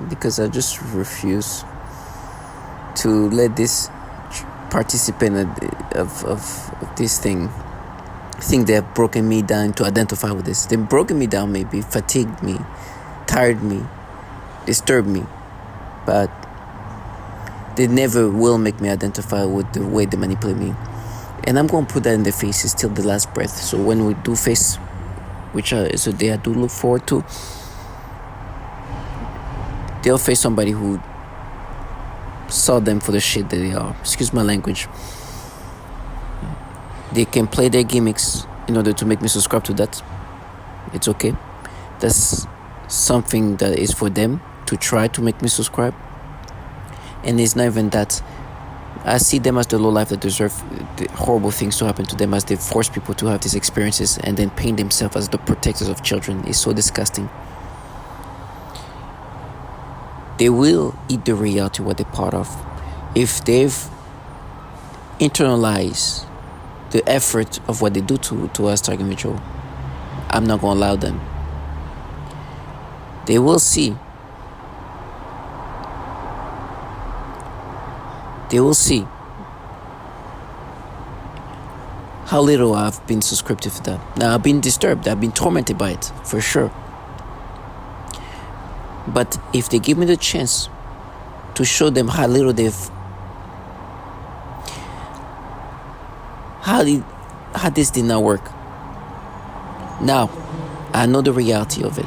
because I just refuse to let this participant of this thing think they have broken me down to identify with this. They've broken me down, maybe fatigued me, tired me, disturbed me, but they never will make me identify with the way they manipulate me. And I'm going to put that in their faces till the last breath. So when we do face, which is a day I do look forward to, they'll face somebody who saw them for the shit that they are. Excuse my language. They can play their gimmicks in order to make me subscribe to that. It's okay. That's something that is for them to try to make me subscribe. And it's not even that. I see them as the low life that deserve the horrible things to happen to them, as they force people to have these experiences and then paint themselves as the protectors of children. It's so disgusting. They will eat the reality what they're part of. If they've internalized the effort of what they do to us target individual, I'm not going to allow them. They will see. They will see how little I've been subscriptive to that. Now, I've been disturbed. I've been tormented by it, for sure. But if they give me the chance to show them how little how this did not work. Now, I know the reality of it.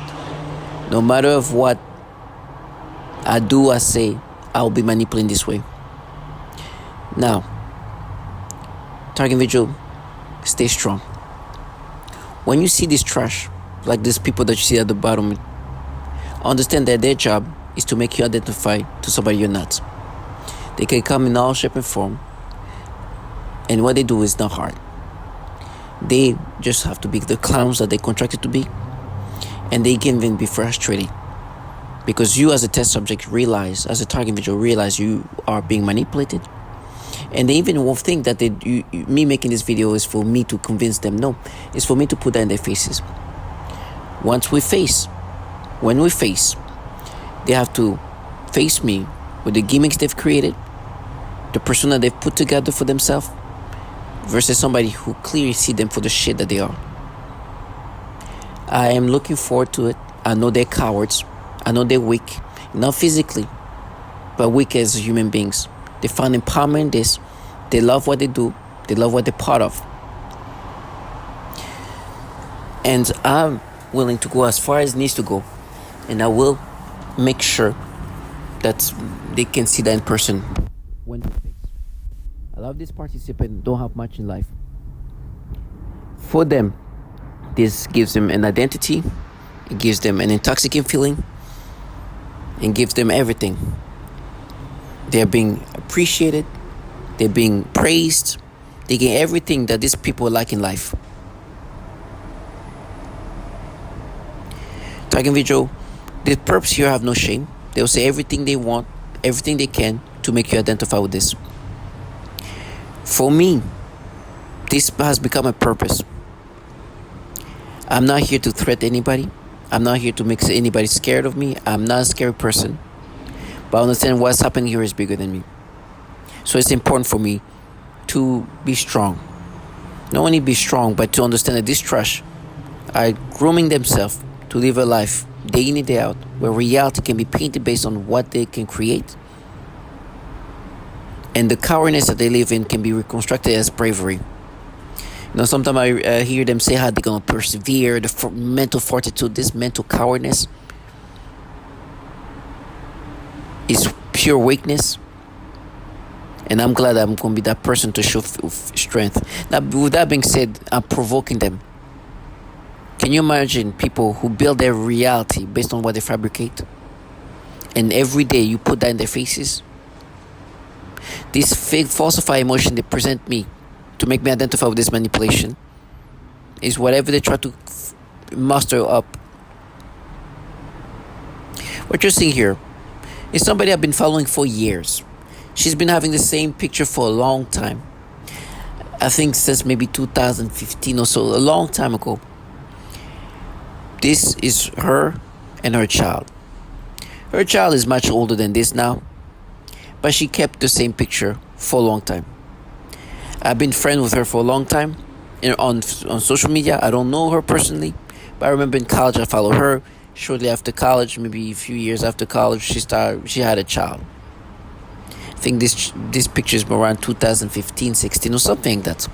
No matter of what I do or say, I'll be manipulating this way. Now, target individual, stay strong. When you see this trash, like these people that you see at the bottom, understand that their job is to make you identify to somebody you're not. They can come in all shape and form, and what they do is not hard. They just have to be the clowns that they contracted to be, and they can even be frustrated because you as a test subject realize, as a target individual, realize you are being manipulated. And they even will think that me making this video is for me to convince them. No, it's for me to put that in their faces. When we face, they have to face me with the gimmicks they've created, the persona they've put together for themselves, versus somebody who clearly see them for the shit that they are. I am looking forward to it. I know they're cowards. I know they're weak, not physically, but weak as human beings. They find empowerment in this. They love what they do. They love what they're part of. And I'm willing to go as far as it needs to go. And I will make sure that they can see that in person. When a lot of these participants don't have much in life. For them, this gives them an identity. It gives them an intoxicating feeling. It gives them everything. They're being appreciated. They're being praised. They get everything that these people like in life. Target individual, the perps here have no shame. They'll say everything they want, everything they can to make you identify with this. For me, this has become a purpose. I'm not here to threaten anybody. I'm not here to make anybody scared of me. I'm not a scary person. But I understand what's happening here is bigger than me. So it's important for me to be strong. Not only be strong, but to understand that this trash are grooming themselves to live a life day in and day out, where reality can be painted based on what they can create. And the cowardness that they live in can be reconstructed as bravery. You know, sometimes I hear them say how they're going to persevere, the mental fortitude, this mental cowardness is pure weakness. And I'm glad I'm going to be that person to show strength. Now, with that being said, I'm provoking them. Can you imagine people who build their reality based on what they fabricate? And every day you put that in their faces? This fake falsified emotion they present me to make me identify with this manipulation is whatever they try to muster up. What you're seeing here is somebody I've been following for years. She's been having the same picture for a long time. I think since maybe 2015 or so, a long time ago. This is her and her child. Her child is much older than this now, but she kept the same picture for a long time. I've been friends with her for a long time on social media. I don't know her personally, but I remember in college I followed her. Shortly after college, maybe a few years after college, she had a child. I think this picture is around 2015, 16 or something like that.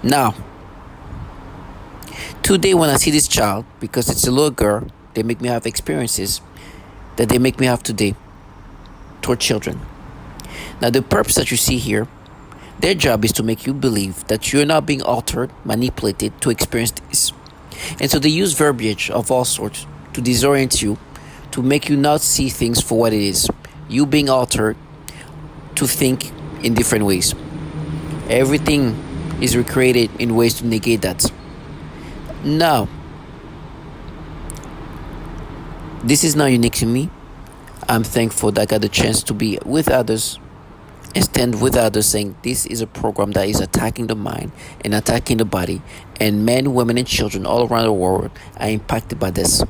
Now, today when I see this child, because it's a little girl, they make me have experiences that they make me have today toward children. Now, the purpose that you see here, their job is to make you believe that you're not being altered, manipulated to experience this. And so they use verbiage of all sorts to disorient you, to make you not see things for what it is. You being altered to think in different ways. Everything is recreated in ways to negate that. Now, this is not unique to me. I'm thankful that I got the chance to be with others and stand with others saying this is a program that is attacking the mind and attacking the body, and men, women, and children all around the world are impacted by this.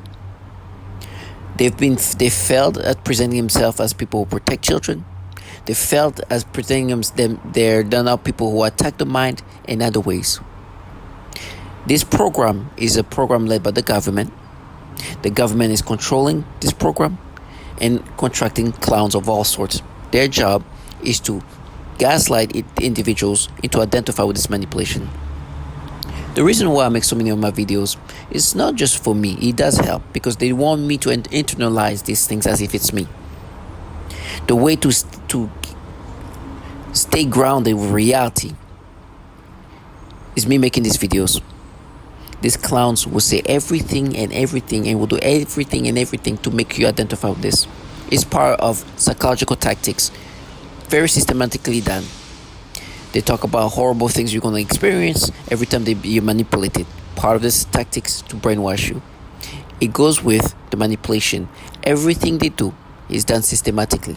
They failed at presenting themselves as people who protect children. They failed as presenting they're now people who attack the mind in other ways. This program is a program led by the government. The government is controlling this program and contracting clowns of all sorts. Their job is to gaslight individuals into identify with this manipulation. The reason why I make so many of my videos is not just for me. It does help because they want me to internalize these things as if it's me. The way to stay grounded with reality is me making these videos. These clowns will say everything and will do everything and everything to make you identify with this. It's part of psychological tactics, very systematically done. They talk about horrible things you're going to experience every time you're manipulated. Part of this tactics to brainwash you. It goes with the manipulation. Everything they do is done systematically.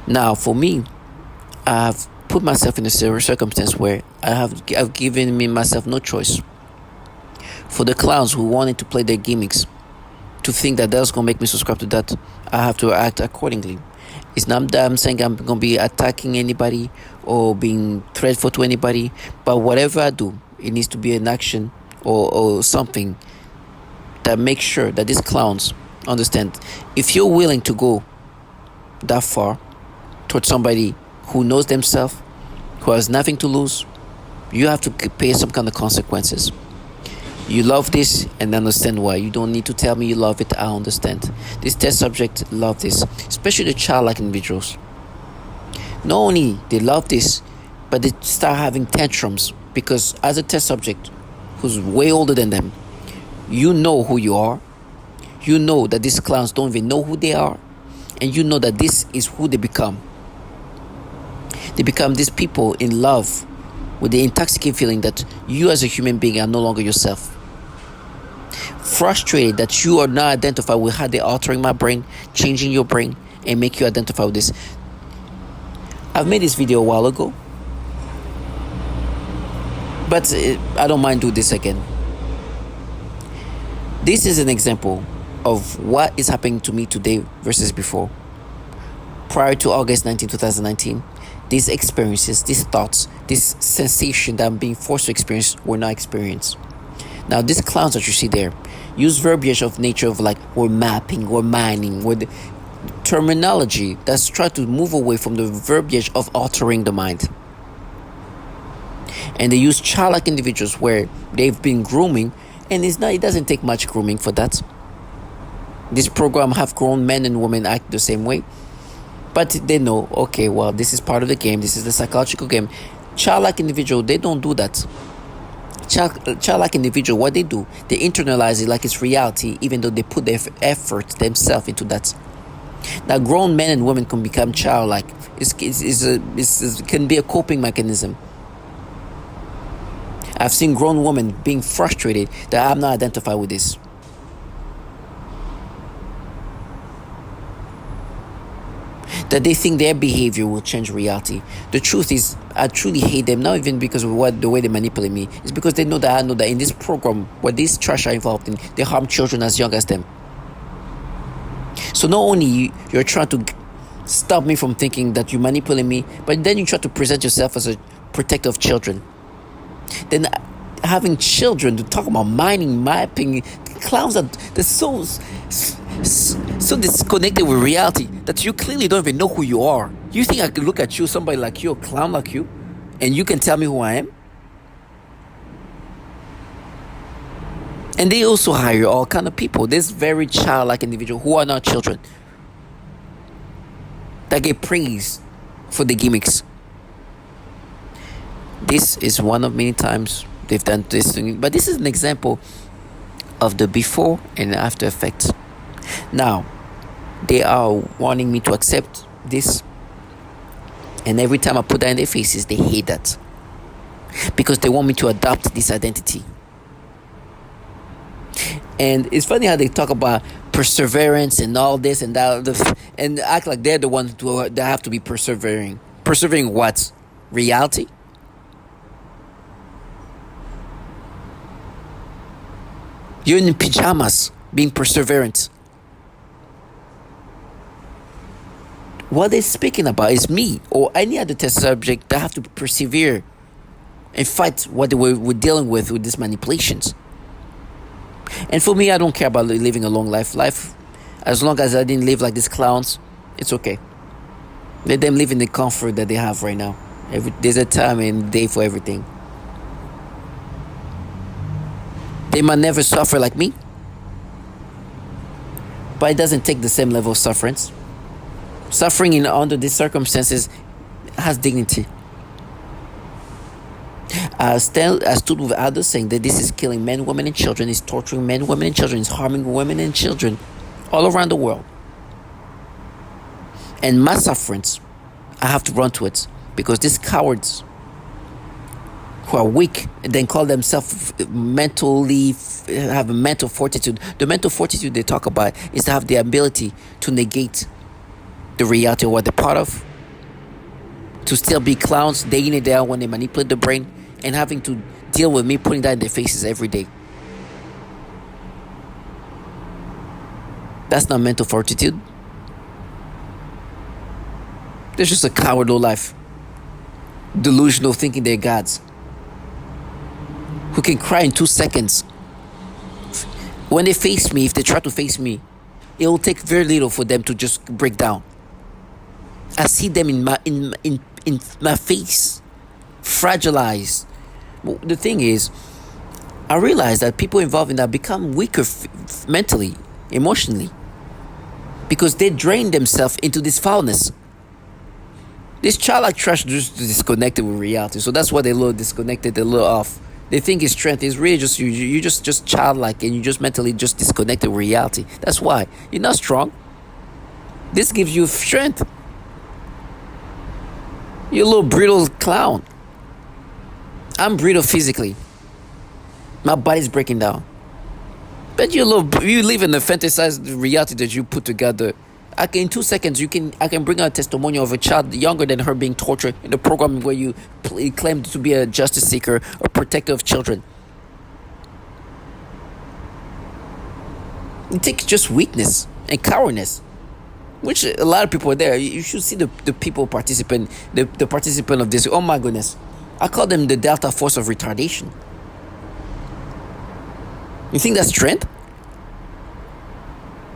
Now, for me, I've put myself in a circumstance where I've given myself no choice. For the clowns who wanted to play their gimmicks, to think that that's going to make me subscribe to that, I have to act accordingly. It's not that I'm saying I'm going to be attacking anybody or being threatful to anybody, but whatever I do, it needs to be an action or something that makes sure that these clowns understand. If you're willing to go that far towards somebody who knows themselves, who has nothing to lose, you have to pay some kind of consequences. You love this and understand why. You don't need to tell me you love it. I understand. This test subject love this, especially the childlike individuals. Not only they love this, but they start having tantrums because as a test subject who's way older than them, you know who you are. You know that these clowns don't even know who they are, and you know that this is who they become. They become these people in love with the intoxicating feeling that you as a human being are no longer yourself. Frustrated that you are not identified with how they're altering my brain, changing your brain, and make you identify with this. I've made this video a while ago, but I don't mind doing this again. This is an example of what is happening to me today versus before. Prior to August 19, 2019, these experiences, these thoughts, this sensation that I'm being forced to experience were not experienced. Now, these clowns that you see there use verbiage of nature of like we're mapping, we're mining, we're the terminology that's trying to move away from the verbiage of altering the mind. And they use childlike individuals where they've been grooming, and it doesn't take much grooming for that. This program have grown men and women act the same way. But they know, okay, well, this is part of the game. This is the psychological game. Childlike individual, they don't do that. Childlike individual, what they do, they internalize it like it's reality, even though they put their effort themselves into that. Now, grown men and women can become childlike. It can be a coping mechanism. I've seen grown women being frustrated that I'm not identified with this. that they think their behavior will change reality. The truth is, I truly hate them, not even because of the way they manipulate me. It's because they know that I know that in this program, where these trash are involved in, they harm children as young as them. So not only you're trying to stop me from thinking that you manipulate me, but then you try to present yourself as a protector of children. Then having children to talk about mining, mapping, clowns are they're so disconnected with reality that you clearly don't even know who you are. You think I could look at you, somebody like you, a clown like you, and you can tell me who I am? And they also hire all kind of people. This very childlike individual who are not children, that get praised for the gimmicks. This is one of many times they've done this thing, but this is an example of the before and after effects. Now, they are wanting me to accept this, and every time I put that in their faces, they hate that because they want me to adopt this identity. And it's funny how they talk about perseverance and all this and that, and act like they're the ones that have to be persevering. Persevering what? Reality? You're in pajamas being perseverant. What they're speaking about is me or any other test subject that have to persevere and fight what we're dealing with these manipulations. And for me, I don't care about living a long life. As long as I didn't live like these clowns, it's okay. Let them live in the comfort that they have right now. There's a time and day for everything. They might never suffer like me, but it doesn't take the same level of sufferance. Suffering under these circumstances has dignity. I stood with others saying that this is killing men, women, and children, is torturing men, women, and children, is harming women and children all around the world. And my sufferance, I have to run to it because these cowards who are weak and then call themselves mentally have a mental fortitude. The mental fortitude they talk about is to have the ability to negate the reality of what they're part of, to still be clowns day in and day out when they manipulate the brain, and having to deal with me putting that in their faces every day. That's not mental fortitude. They're just a coward low life, delusional, thinking they're gods, who can cry in 2 seconds. When they face me, if they try to face me, it will take very little for them to just break down. I see them in my face, fragilized. The thing is, I realize that people involved in that become weaker mentally, emotionally, because they drain themselves into this foulness. This childlike trash just disconnected with reality, so that's why they're a little disconnected, they're a little off. They think his strength is really just you just childlike, and you just mentally just disconnected with reality. That's why you're not strong. This gives you strength. You're a little brittle clown. I'm brittle physically. My body's breaking down. But you live in the fantasized reality that you put together. In 2 seconds, I can bring out a testimonial of a child younger than her being tortured in the program where you claimed to be a justice seeker or protector of children. It takes just weakness and cowardice, which a lot of people are there. You should see the people participant of this. Oh my goodness, I call them the Delta Force of retardation. You think that's strength?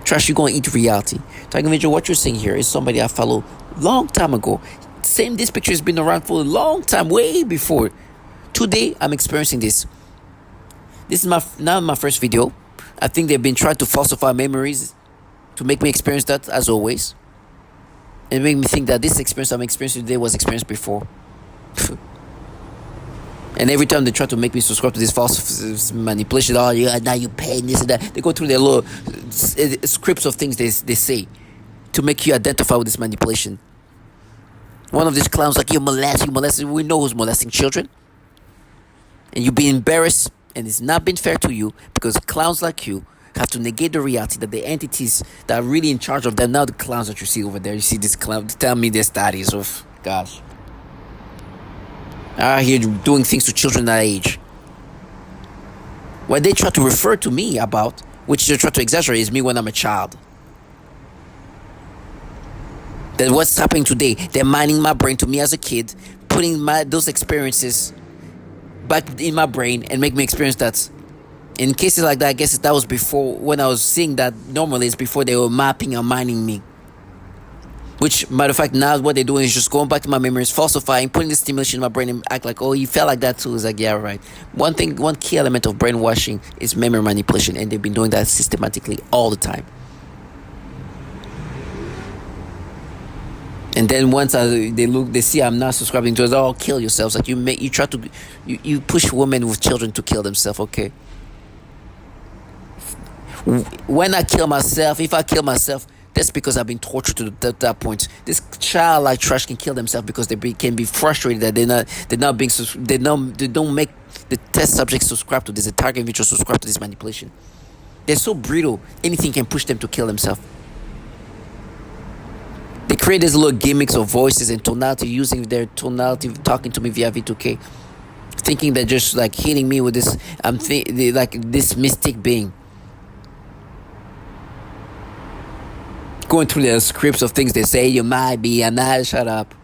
Trash, you're going to eat reality. Tiger Major, what you're saying here is somebody I follow long time ago. This picture has been around for a long time, way before. Today, I'm experiencing this. This is not my first video. I think they've been trying to falsify memories to make me experience that, as always. And make me think that this experience I'm experiencing today was experienced before. And every time they try to make me subscribe to this false manipulation, now you pay this and that. They go through their little scripts of things they say to make you identify with this manipulation. One of these clowns like, you molested. We know who's molesting children. And you be embarrassed, and it's not been fair to you because clowns like you have to negate the reality that the entities that are really in charge of them, now the clowns that you see over there, you see this clown, tell me their studies of, gosh, are here doing things to children that age. What they try to refer to me about, which they try to exaggerate, is me when I'm a child. That what's happening today, they're mining my brain to me as a kid, putting those experiences back in my brain and make me experience that. In cases like that, I guess that was before, when I was seeing that normally, it's before they were mapping and mining me. Which, matter of fact, now what they're doing is just going back to my memories, falsifying, putting the stimulation in my brain and act like, oh, you felt like that too. It's like, yeah, right. One key element of brainwashing is memory manipulation, and they've been doing that systematically all the time. And then once they see I'm not subscribing to it, oh, kill yourselves. Like you push women with children to kill themselves. Okay. When I kill myself, if I kill myself, that's because I've been tortured to that point. This child like trash can kill themselves because can be frustrated that they don't make the test subjects subscribe to this, the target individual subscribe to this manipulation. They're so brittle, anything can push them to kill themselves. They create these little gimmicks of voices and tonality, using their tonality, talking to me via V2K, thinking they're just like hitting me with this. Like this mystic being. Going through their scripts of things they say, you might be, and I shut up.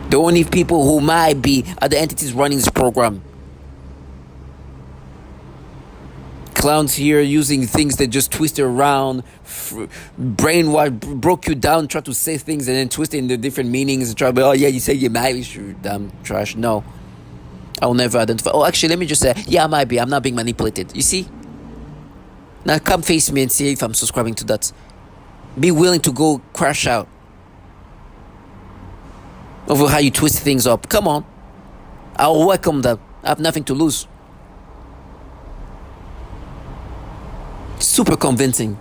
The only people who might be are the entities running this program. Clowns here using things that just twist it around, brainwash, broke you down, try to say things and then twist it into different meanings and try to be, oh yeah, you say you might be, sure, damn trash. No. I will never identify. Oh, actually, let me just say, yeah, I might be. I'm not being manipulated. You see? Now come face me and see if I'm subscribing to that. Be willing to go crash out over how you twist things up. Come on. I'll welcome that. I have nothing to lose. Super convincing.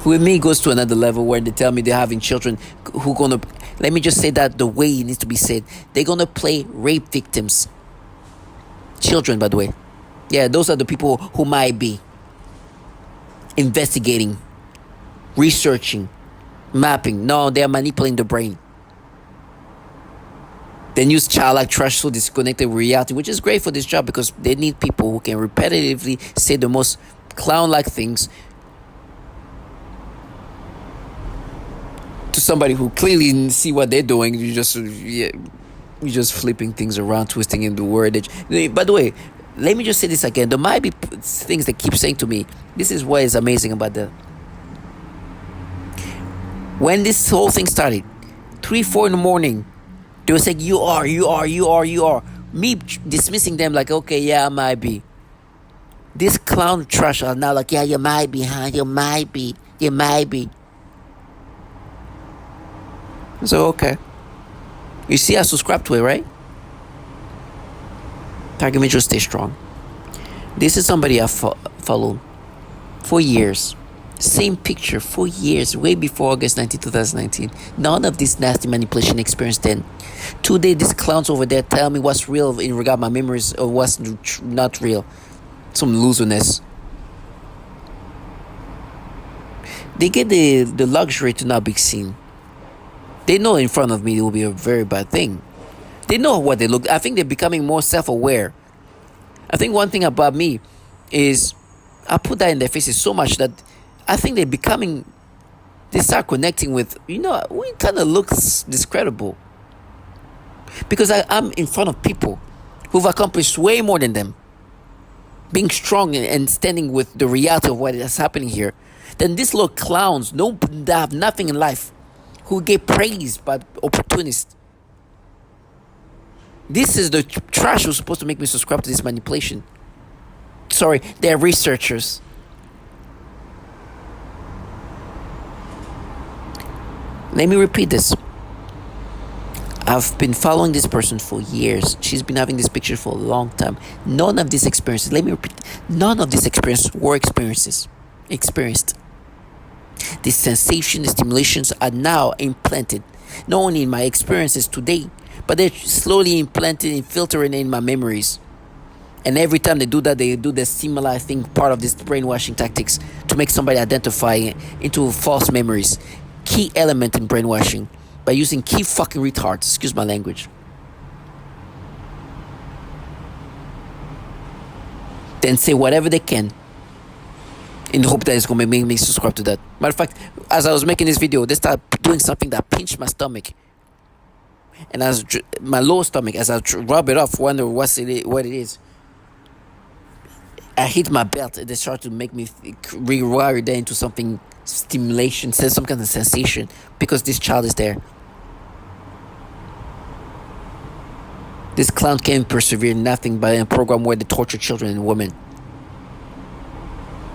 With me, it goes to another level where they tell me they're having children who gonna, let me just say that the way it needs to be said, they're gonna play rape victims. Children, by the way. Yeah, those are the people who might be investigating, researching, mapping. No, they're manipulating the brain. They use childlike trash so disconnected with reality, which is great for this job because they need people who can repetitively say the most clown-like things to somebody who clearly see what they're doing. You're just flipping things around, twisting in the wordage. By the way, let me just say this again. There might be things they keep saying to me. This is what is amazing about that. When this whole thing started, 3-4 in the morning, they were saying, you are. Me dismissing them like, okay, yeah, I might be. This clown trash are now like, yeah, you might be, huh? You might be. So, okay. You see, I subscribe to it, right? Target Major, stay strong. This is somebody I followed for years. Same picture for years, way before August 19, 2019. None of this nasty manipulation experience then. Today, these clowns over there tell me what's real in regard to my memories or what's not real. Some loserness. They get the luxury to not be seen. They know in front of me it will be a very bad thing. They know what they look. I think they're becoming more self-aware. I think one thing about me is I put that in their faces so much that I think they start connecting with, we kind of look discreditable. Because I'm in front of people who've accomplished way more than them. Being strong and standing with the reality of what is happening here. Then these little clowns, that have nothing in life, who get praised by opportunists. This is the trash who's supposed to make me subscribe to this manipulation. Sorry, they're researchers. Let me repeat this. I've been following this person for years. She's been having this picture for a long time. None of these experiences, let me repeat, none of these experiences were experienced. These sensation stimulations are now implanted, not only in my experiences today, but they're slowly implanted and filtering in my memories. And every time they do that, they do the similar thing, part of this brainwashing tactics to make somebody identify into false memories. Key element in brainwashing by using key fucking retards, excuse my language. Then say whatever they can in the hope that it's going to make me subscribe to that. Matter of fact, as I was making this video, they started doing something that pinched my stomach. And as my lower stomach, as I rub it off, wonder what it is, I hit my belt. They start to make me rewire that into something stimulation, some kind of sensation, because this child is there. This clown can persevere nothing but in a program where they torture children and women.